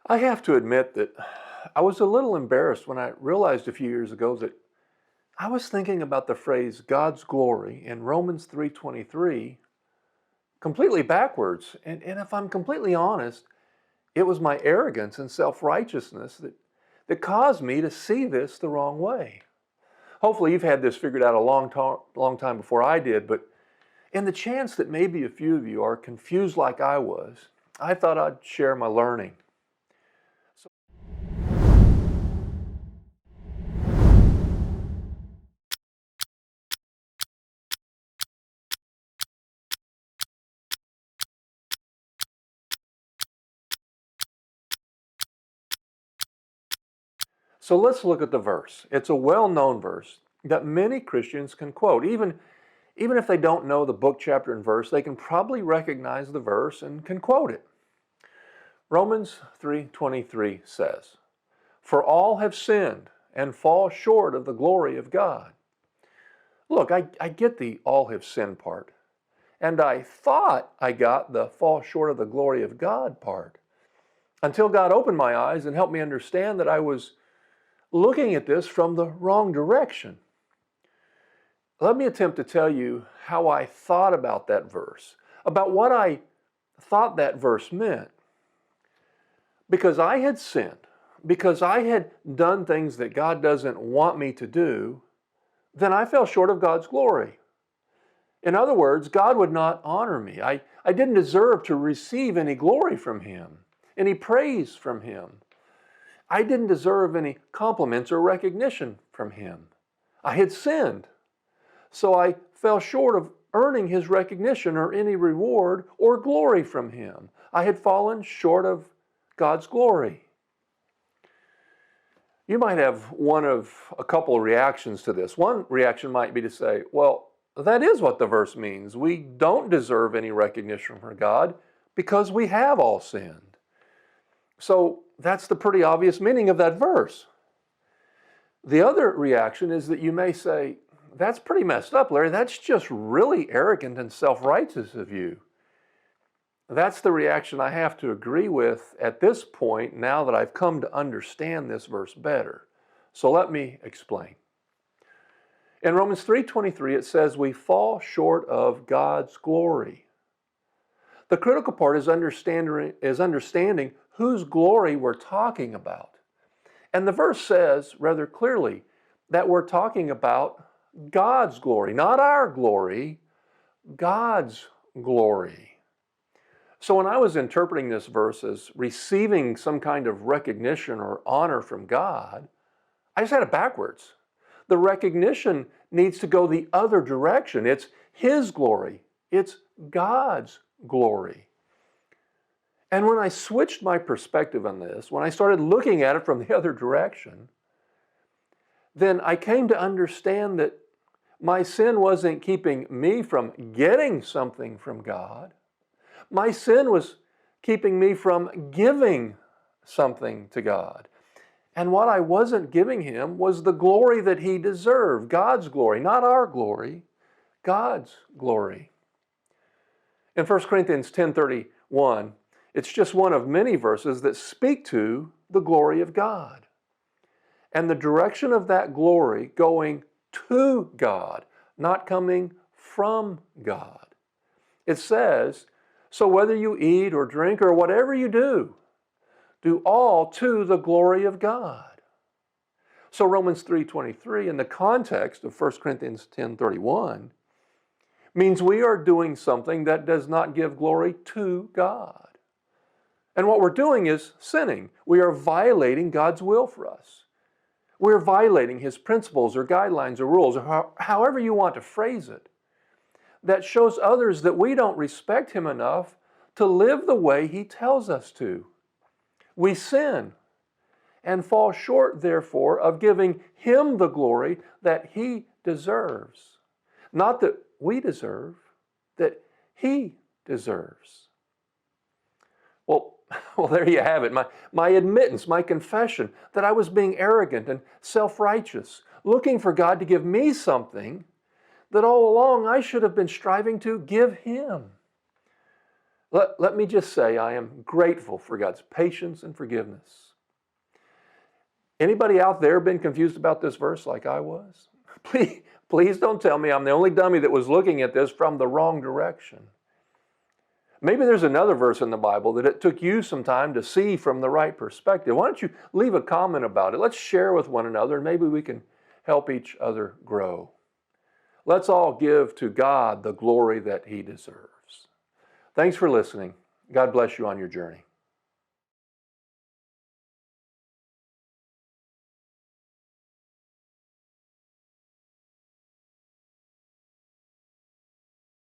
I have to admit that I was a little embarrassed when I realized a few years ago that I was thinking about the phrase God's glory in Romans 3:23 completely backwards. And if I'm completely honest, it was my arrogance and self-righteousness that caused me to see this the wrong way. Hopefully you've had this figured out a long time before I did, but in the chance that maybe a few of you are confused like I was, I thought I'd share my learning. So let's look at the verse. It's a well-known verse that many Christians can quote. Even if they don't know the book, chapter, and verse, they can probably recognize the verse and can quote it. Romans 3:23 says, "For all have sinned and fall short of the glory of God." Look, I get the all have sinned part, and I thought I got the fall short of the glory of God part, until God opened my eyes and helped me understand that I was looking at this from the wrong direction. Let me attempt to tell you how I thought about that verse, about what I thought that verse meant. Because I had sinned, because I had done things that God doesn't want me to do, then I fell short of God's glory. In other words, God would not honor me. I didn't deserve to receive any glory from Him, any praise from Him. I didn't deserve any compliments or recognition from Him. I had sinned, so I fell short of earning His recognition or any reward or glory from Him. I had fallen short of God's glory. You might have one of a couple of reactions to this. One reaction might be to say, well, that is what the verse means. We don't deserve any recognition from God because we have all sinned. So that's the pretty obvious meaning of that verse. The other reaction is that you may say, that's pretty messed up, Larry. That's just really arrogant and self-righteous of you. That's the reaction I have to agree with at this point, now that I've come to understand this verse better. So let me explain. In Romans 3:23, it says we fall short of God's glory. The critical part is understanding whose glory we're talking about. And the verse says rather clearly that we're talking about God's glory, not our glory, God's glory. So when I was interpreting this verse as receiving some kind of recognition or honor from God, I just had it backwards. The recognition needs to go the other direction. It's His glory. It's God's glory. And when I switched my perspective on this, when I started looking at it from the other direction, then I came to understand that my sin wasn't keeping me from getting something from God. My sin was keeping me from giving something to God. And what I wasn't giving Him was the glory that He deserved, God's glory, not our glory, God's glory. In 1 Corinthians 10:31, it's just one of many verses that speak to the glory of God. And the direction of that glory going to God, not coming from God. It says, so whether you eat or drink or whatever you do all to the glory of God. So Romans 3:23 in the context of 1 Corinthians 10:31 means we are doing something that does not give glory to God. And what we're doing is sinning. We are violating God's will for us. We're violating His principles or guidelines or rules, or however you want to phrase it, that shows others that we don't respect Him enough to live the way He tells us to. We sin and fall short, therefore, of giving Him the glory that He deserves. Not that we deserve, that He deserves. Well, there you have it, my admittance, my confession that I was being arrogant and self-righteous, looking for God to give me something that all along I should have been striving to give Him. Let me just say I am grateful for God's patience and forgiveness. Anybody out there been confused about this verse like I was? Please don't tell me I'm the only dummy that was looking at this from the wrong direction. Maybe there's another verse in the Bible that it took you some time to see from the right perspective. Why don't you leave a comment about it? Let's share with one another, and maybe we can help each other grow. Let's all give to God the glory that He deserves. Thanks for listening. God bless you on your journey.